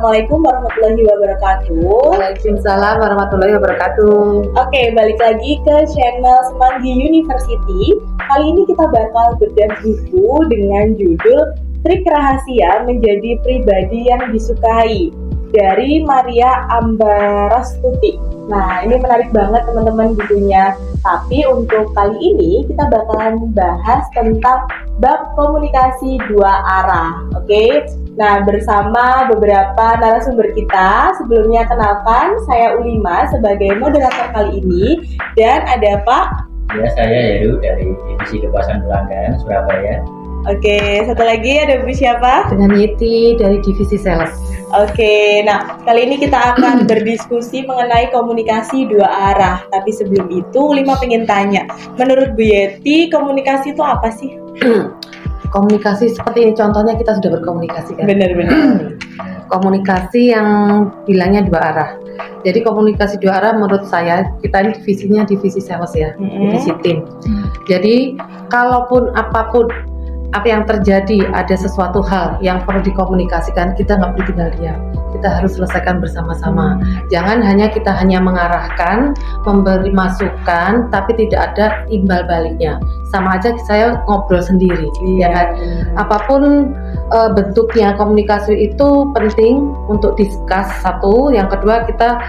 Assalamualaikum warahmatullahi wabarakatuh. Waalaikumsalam warahmatullahi wabarakatuh. Oke, balik lagi ke channel Semanggi University. Kali ini kita bakal bedah buku dengan judul Trik Rahasia Menjadi Pribadi yang Disukai dari Maria Ambarastuti. Nah, ini menarik banget teman-teman bukunya. Tapi untuk kali ini kita bakalan bahas tentang bab komunikasi dua arah. Oke? Nah, bersama beberapa narasumber kita. Sebelumnya kenalkan, saya Ulima sebagai moderator kali ini. Dan ada Pak? Ya, saya Heru dari Divisi Kebasan Pelanggan, Surabaya. Oke, satu lagi ada Bu siapa? Dengan Yeti dari Divisi Sales. Oke, nah kali ini kita akan berdiskusi mengenai komunikasi dua arah. Tapi sebelum itu, Ulima pengen tanya, menurut Bu Yeti, komunikasi itu apa sih? Komunikasi seperti ini, contohnya kita sudah berkomunikasi kan? Benar-benar. Komunikasi yang bilangnya dua arah. Jadi komunikasi dua arah menurut saya, kita ini divisinya divisi sales ya, divisi tim. Jadi kalaupun apapun apa yang terjadi, ada sesuatu hal yang perlu dikomunikasikan, kita nggak boleh tinggal diam. Kita harus selesaikan bersama-sama. Jangan kita hanya mengarahkan, memberi masukan, tapi tidak ada imbal baliknya. Sama aja saya ngobrol sendiri, ya kan? Apapun bentuknya, komunikasi itu penting untuk discuss satu. Yang kedua, kita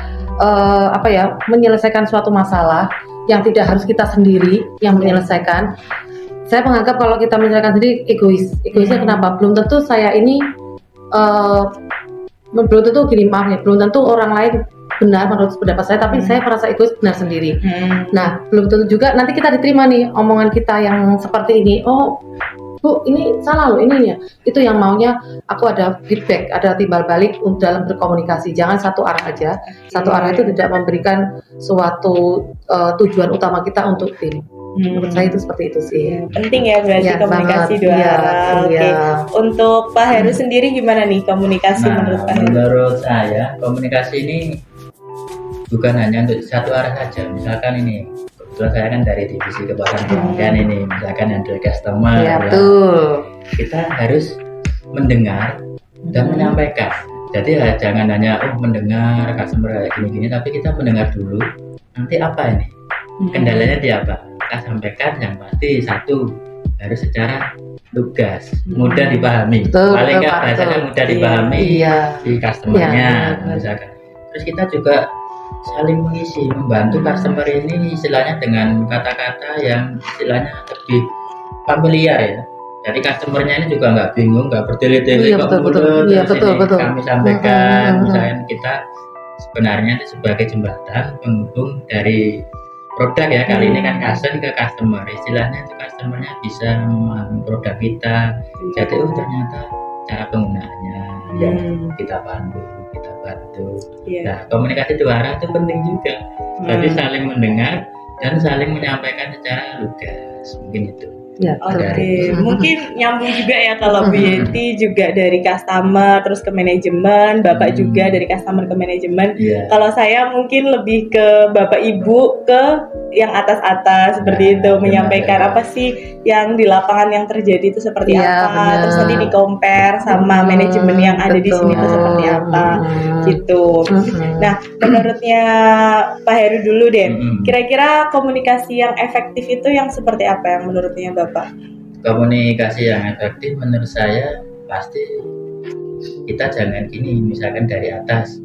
menyelesaikan suatu masalah yang tidak harus kita sendiri yang menyelesaikan. Saya menganggap kalau kita menyelesaikan sendiri egoisnya kenapa? Belum tentu saya ini belum tentu belum tentu orang lain benar menurut pendapat saya, tapi saya merasa egois benar sendiri. Nah, belum tentu juga nanti kita diterima nih omongan kita yang seperti ini. Oh, Bu, ini salah loh ini ya. Itu yang maunya aku ada feedback, ada timbal balik untuk dalam berkomunikasi. Jangan satu arah aja. Satu arah itu tidak memberikan suatu tujuan utama kita untuk tim. Menurut saya itu seperti itu sih. Penting ya berarti komunikasi dua arah. Oke. Untuk Pak Heru sendiri gimana nih komunikasi menurut Pak Heru? Menurut saya komunikasi ini bukan hanya untuk satu arah saja. Misalkan ini, kebetulan saya kan dari divisi kebasan pelanggan ini, misalkan yang dari customer. Ya, betul. Kita harus mendengar dan menyampaikan. Jadi jangan hanya mendengar customer gini-gini, tapi kita mendengar dulu. Nanti apa ini? Kendalanya di apa? Kita sampaikan yang pasti satu harus secara lugas, mudah dipahami. Paling nggak bahasanya mudah dipahami di customernya, misalkan. Terus kita juga saling mengisi, membantu customer ini istilahnya dengan kata-kata yang istilahnya lebih familiar ya. Jadi customernya ini juga nggak bingung, nggak bertele-tele betul. Kami sampaikan, misalkan kita sebenarnya sebagai jembatan penghubung dari produk ya, kali ini kan ke customer, istilahnya itu customernya bisa memahami produk kita. Jadi ternyata cara penggunaannya yang kita bantu. Nah, komunikasi dua arah itu penting juga. Jadi saling mendengar dan saling menyampaikan secara lugas, mungkin itu. Oke, mungkin nyambung juga ya kalau Bu Yeti juga dari customer terus ke manajemen, Bapak juga dari customer ke manajemen. Kalau saya mungkin lebih ke Bapak Ibu ke yang atas-atas seperti itu, menyampaikan apa sih yang di lapangan yang terjadi itu seperti apa, terus nanti di-compare sama manajemen yang ada di sini itu seperti apa gitu. Nah, menurutnya Pak Heru dulu deh, kira-kira komunikasi yang efektif itu yang seperti apa yang menurutnya Bapak? Komunikasi yang efektif menurut saya pasti kita jangan gini, misalkan dari atas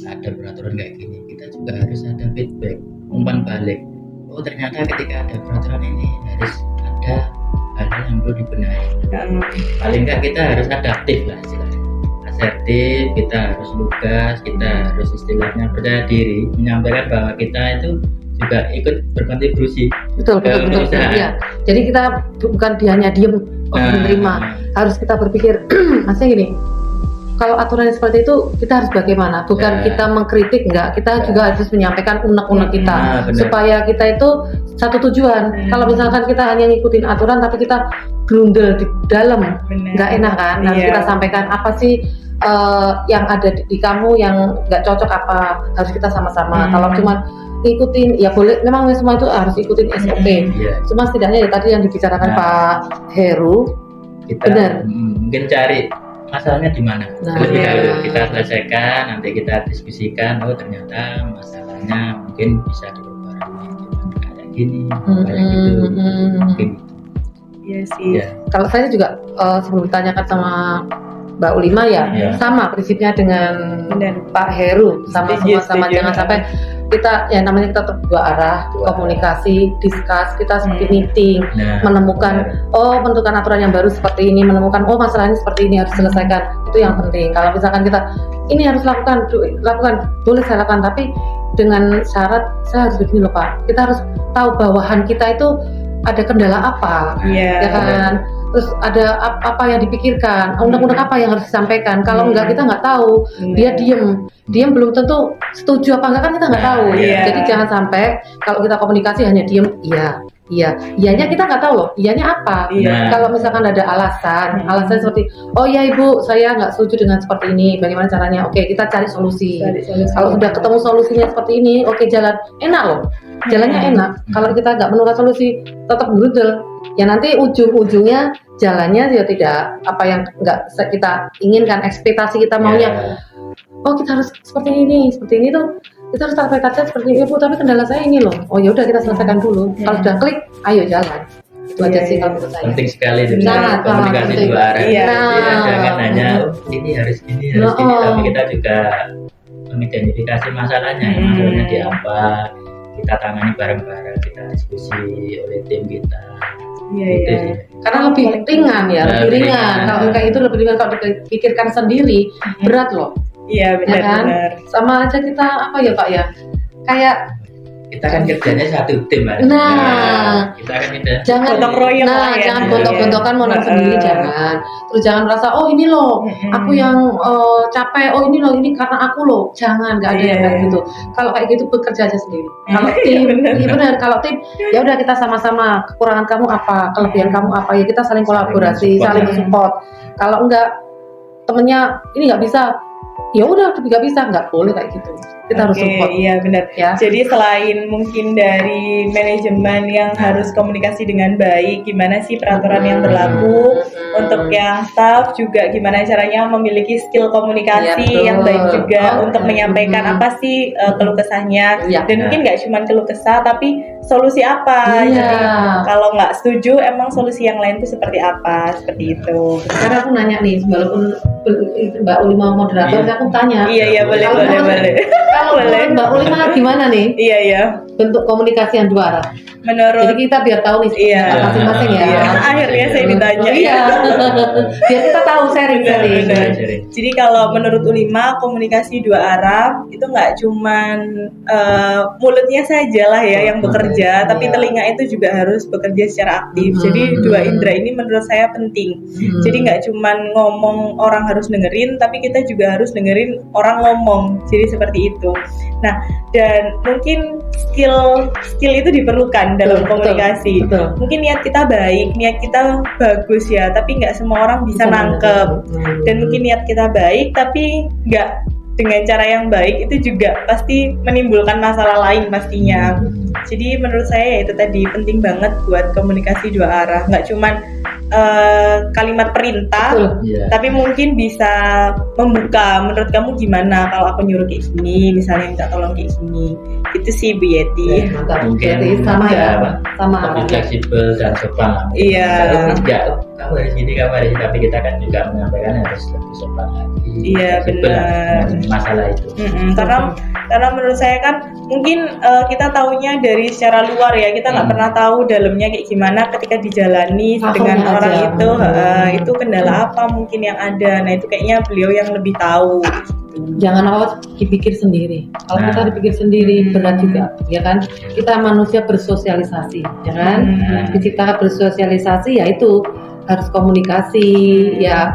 ada peraturan kayak gini, kita juga harus ada feedback, umpan balik. Oh, ternyata ketika ada peraturan ini harus ada hal-hal yang perlu dibenahi. Paling nggak kita harus adaptif lah istilahnya, asertif, kita harus lugas, kita harus istilahnya percaya diri, menyampaikan bahwa kita itu juga ikut berkontribusi. Betul. Ya. Jadi kita bukan hanya diem menerima, harus kita berpikir, maksudnya gini, kalau aturan seperti itu kita harus bagaimana? Bukan kita mengkritik, enggak, kita juga harus menyampaikan unek-unek kita, supaya kita itu satu tujuan. Kalau misalkan kita hanya ngikutin aturan tapi kita grundel di dalam, nggak enak kan? Harus kita sampaikan apa sih yang ada di kamu yang nggak cocok, apa harus kita sama-sama. Kalau cuma ikutin, ya boleh, memang semua itu harus ikutin SOP. Cuma setidaknya ya tadi yang dibicarakan Pak Heru, kita benar. Mungkin cari masalahnya di mana. Nah, Terlebih ya. dahulu kita selesaikan, nanti kita diskusikan. Oh ternyata masalahnya mungkin bisa diperbarui kayak gini, kayak gitu. Mungkin Iya sih. ya. Kalau saya juga sebelum ditanyakan sama Mbak Ulima ya, Ya. sama prinsipnya dengan Benar. Pak Heru, sama Setuju, sama setuju. jangan sampai kita ya namanya kita tetap dua arah, komunikasi, discuss, kita seperti meeting, Nah, menemukan menentukan aturan yang baru seperti ini, menemukan masalahnya seperti ini harus diselesaikan, itu yang penting. Kalau misalkan kita ini harus lakukan, boleh saya lakukan, tapi dengan syarat saya harus begini loh Pak, kita harus tahu bawahan kita itu ada kendala apa, Iya. ya kan? Terus ada apa yang dipikirkan, undang-undang apa yang harus disampaikan. Kalau enggak kita nggak tahu, dia diem belum tentu setuju apa enggak kan kita nggak tahu. Iya. Jadi jangan sampai kalau kita komunikasi hanya diem, iyanya kita nggak tahu loh, iyanya apa. Iya. Kalau misalkan ada alasan seperti, oh ya ibu, saya nggak setuju dengan seperti ini, bagaimana caranya? Oke, kita cari solusi. Kalau sudah ketemu solusinya seperti ini, oke jalan, enak loh, jalannya enak. Kalau kita nggak menemukan solusi, tetap gerudel, ya nanti ujung-ujungnya jalannya ya tidak apa yang nggak kita inginkan, ekspektasi kita maunya. ya. Oh kita harus seperti ini tuh kita harus sampaikan seperti ini, Bu, tapi kendala saya ini loh. Oh ya udah kita selesaikan dulu. Kalau sudah klik, ayo jalan. Itu aja sih kalau menurut saya. Penting sekali jadi Sangat, komunikasi penting. dua arah. Iya. Ya, jangan hanya ini harus gini, tapi kita juga mengidentifikasi masalahnya. Masalahnya di apa? Kita tangani bareng-bareng, kita diskusi oleh tim kita. Iya, Gitu iya. sih. Karena lebih ringan ya, lebih Lebih ringan. ringan. Kalau kayak itu lebih ringan, kalau dipikirkan sendiri berat loh. Iya, Ya kan? benar-benar. Sama aja kita apa ya Pak ya? Kayak Kita kan kerjanya satu tim, Mas. Nah. Kita kan kita jangan Gotong royong lah ya. jangan Iya. gontok-gontokan mau sendiri, jangan. Terus jangan merasa ini loh aku yang capek, ini loh ini karena aku loh, jangan, nggak ada yang Iya. kayak gitu. Kalau kayak gitu bekerja aja sendiri. Kalau Iya, tim, benar. iya benar. Kalau tim ya udah kita sama-sama, kekurangan kamu apa, kelebihan kamu apa, ya kita saling kolaborasi, saling support. Kalau enggak temennya ini nggak bisa, ya udah nggak bisa, nggak boleh kayak gitu. Kita harus Oke, support iya benar. ya. Jadi selain mungkin dari manajemen yang harus komunikasi dengan baik, gimana sih peraturan yang berlaku untuk yang staff juga gimana caranya memiliki skill komunikasi Iya, betul. yang baik juga Oh, untuk menyampaikan apa sih keluh kesahnya Iya. dan mungkin nggak cuma keluh kesah tapi solusi apa. Iya. Jadi kalau nggak setuju emang solusi yang lain itu seperti apa, seperti itu. Karena aku nanya nih, walaupun Mbak Ulima moderator, Iya. aku tanya. Iya boleh Kalau boleh menurut- boleh. Kalau Boleh. menurut Mbak Ulima gimana nih Iya. bentuk komunikasi yang dua arah? Menurut Jadi kita biar tahu nih Iya. masing-masing ya. Iya. akhirnya saya ditanya Oh, iya. Biar kita tahu sharing. Benar. Jadi, Jadi kalau menurut Ulima komunikasi dua arah itu nggak cuman mulutnya saja lah ya yang bekerja, tapi Iya. telinga itu juga harus bekerja secara aktif. Hmm. Jadi dua indera ini menurut saya penting. Jadi nggak cuman ngomong orang harus dengerin, tapi kita juga harus dengerin orang ngomong. Jadi seperti itu. Nah, dan mungkin skill itu diperlukan dalam Betul, komunikasi. betul. Mungkin niat kita baik, niat kita bagus ya, tapi nggak semua orang bisa nangkep. Dan mungkin niat kita baik tapi nggak dengan cara yang baik itu juga pasti menimbulkan masalah lain pastinya. Jadi menurut saya ya itu tadi penting banget buat komunikasi dua arah, nggak cuman kalimat perintah, Betul. iya. tapi mungkin bisa membuka. Menurut kamu gimana kalau aku nyuruh kayak gini, misalnya minta tolong kayak gini, itu sih Bu Yeti. Mantap. Mungkin Berarti sama ya, sama lebih arah. fleksibel dan sopan lah. Iya. Kalau tidak, kamu harus gini, kamu harus gini, tapi kita kan juga menyampaikan harus lebih sopan lagi. Iya, Fleksibel lah benar. dengan masalah itu. Karena menurut saya kan mungkin kita taunya dari secara luar ya, kita nggak pernah tahu dalamnya kayak gimana ketika dijalani Langsung dengan aja. orang itu kendala apa mungkin yang ada. Nah itu kayaknya beliau yang lebih tahu. Jangan awal dipikir sendiri. Kalau Nah. kita dipikir sendiri berat juga, ya kan? Kita manusia bersosialisasi, ya kan? Diciptakan bersosialisasi, yaitu harus komunikasi, ya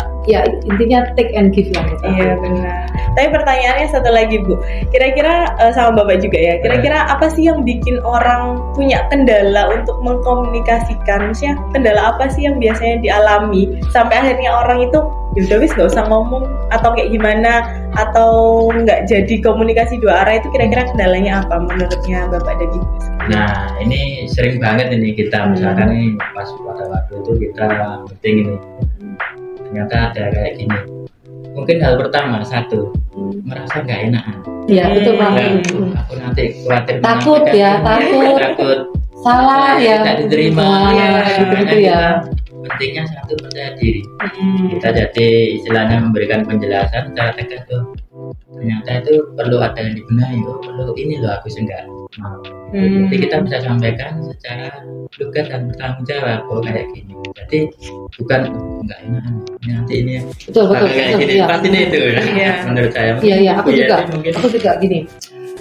intinya take and give lah. Iya benar. Tapi pertanyaannya satu lagi Bu, kira-kira sama Bapak juga ya, kira-kira apa sih yang bikin orang punya kendala untuk mengkomunikasikan? Maksudnya kendala apa sih yang biasanya dialami sampai akhirnya orang itu yaudah wis nggak usah ngomong atau kayak gimana, atau nggak jadi komunikasi dua arah, itu kira-kira kendalanya apa menurutnya Bapak dan Ibu? Nah, ini sering banget ini kita misalkan nih pas pada waktu itu kita meeting ini, ternyata ada kayak gini. mungkin hal pertama satu merasa nggak enakan. Iya, betul Pak. Aku nanti khawatir Takut ya, takut salah ya. tidak diterima. Gitu ya. Pentingnya satu percaya diri. Kita jadi istilahnya memberikan penjelasan secara tegas tuh. Ternyata itu perlu ada yang dibenahi, perlu ini loh aku enggak mau. Jadi kita bisa sampaikan secara lugas dan bertanggung jawab kayak gini. Jadi bukan enggak enak. Nanti ini Betul. kayak gini Iya. pasti itu. Menurut saya. Iya, aku Ya, juga. mungkin. Aku juga gini.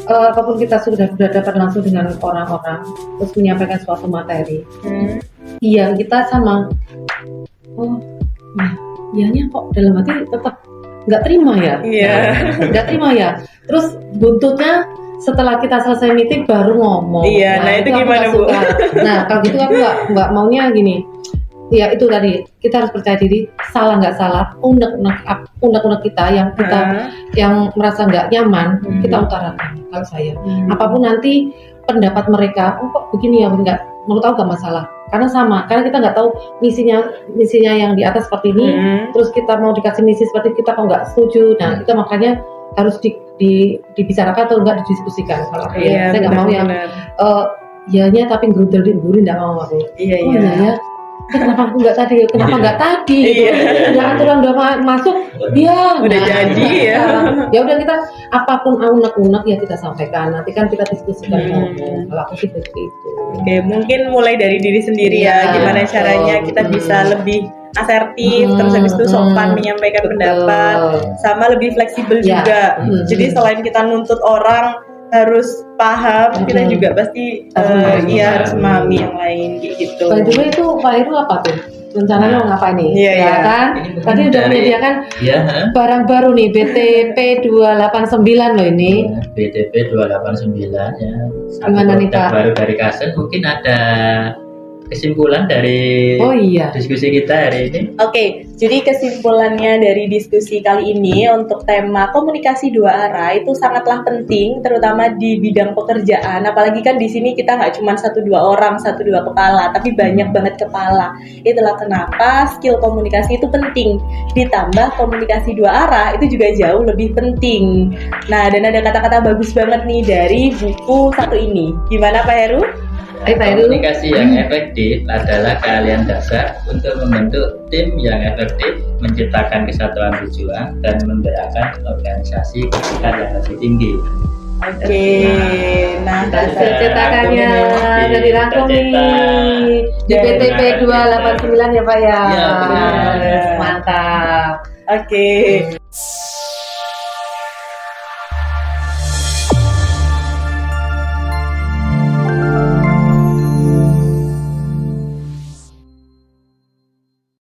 Apapun kita sudah berhadapan langsung dengan orang-orang, terus menyampaikan suatu materi. Iya, kita sama. Oh, iyanya kok dalam hati tetap nggak terima ya. Iya. Nggak terima ya. Terus buntutnya setelah kita selesai meeting baru ngomong. Iya, nah itu aku gimana, nggak Bu? suka. Nah, kalau gitu aku nggak maunya gini. Ya itu tadi, kita harus percaya diri, salah nggak salah, unek-unek kita yang merasa nggak nyaman, kita utarakan. Kalau saya, apapun nanti pendapat mereka, oh kok begini ya, nggak, menurut aku nggak masalah. Karena kita nggak tahu misinya yang di atas seperti ini, terus kita mau dikasih misi seperti kita kok nggak setuju. Nah, kita makanya harus dibicarakan atau nggak didiskusikan. Kalau aku saya nggak mau yang iyanya tapi gerudel-gerudel nggak mau aku. Iya. Ya. Kenapa aku nggak tadi? Kenapa nggak tadi? Iya. Ya aturan udah masuk, ya. Udah jadi ya. Ya udah kita apapun unek-unek ya kita sampaikan. Nanti kan kita diskusikan ngomong. Kalau aku sih seperti itu. Oke, mungkin mulai dari diri sendiri ya. Gimana caranya kita bisa lebih asertif, terus habis itu sopan menyampaikan pendapat, sama lebih fleksibel juga. Jadi selain kita nuntut orang harus paham, kita juga pasti harus memahami yang lain gitu. By the way itu Pak Heru apa tuh? Rencananya mau ngapain nih? Iya. Kan? Tadi udah menyediakan barang baru nih, BTP 289 loh ini. BTP 289 ya. Gimana nih Pak? Baru dari Kasen, mungkin ada kesimpulan dari diskusi kita hari ini. Oke, jadi kesimpulannya dari diskusi kali ini untuk tema komunikasi dua arah itu sangatlah penting, terutama di bidang pekerjaan. Apalagi kan di sini kita nggak cuma 1-2 orang, 1-2 kepala, tapi banyak banget kepala. Itulah kenapa skill komunikasi itu penting. Ditambah komunikasi dua arah itu juga jauh lebih penting. Nah, dan ada kata-kata bagus banget nih dari buku satu ini. Gimana Pak Heru? Komunikasi yang efektif adalah keahlian dasar untuk membentuk tim yang efektif, menciptakan kesatuan tujuan, dan menggerakkan organisasi ke tingkat yang lebih tinggi. Oke, nah cetakannya udah dirangkum nih di BTP 289 ya Pak ya. Iya, benar. Mantap. Oke.